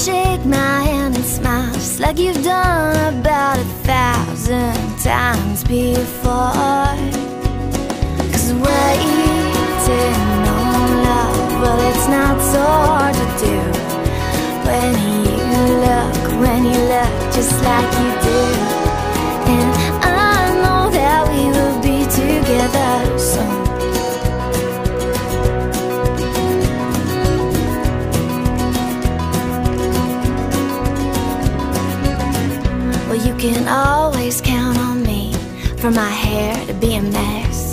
shake my hand and smile, just like you've done about 1,000 times before. 'Cause waiting on love, well, it's not so hard to do when you look just like you do. And I know that we will be together soon. Well, you can always count on me, for my hair to be a mess,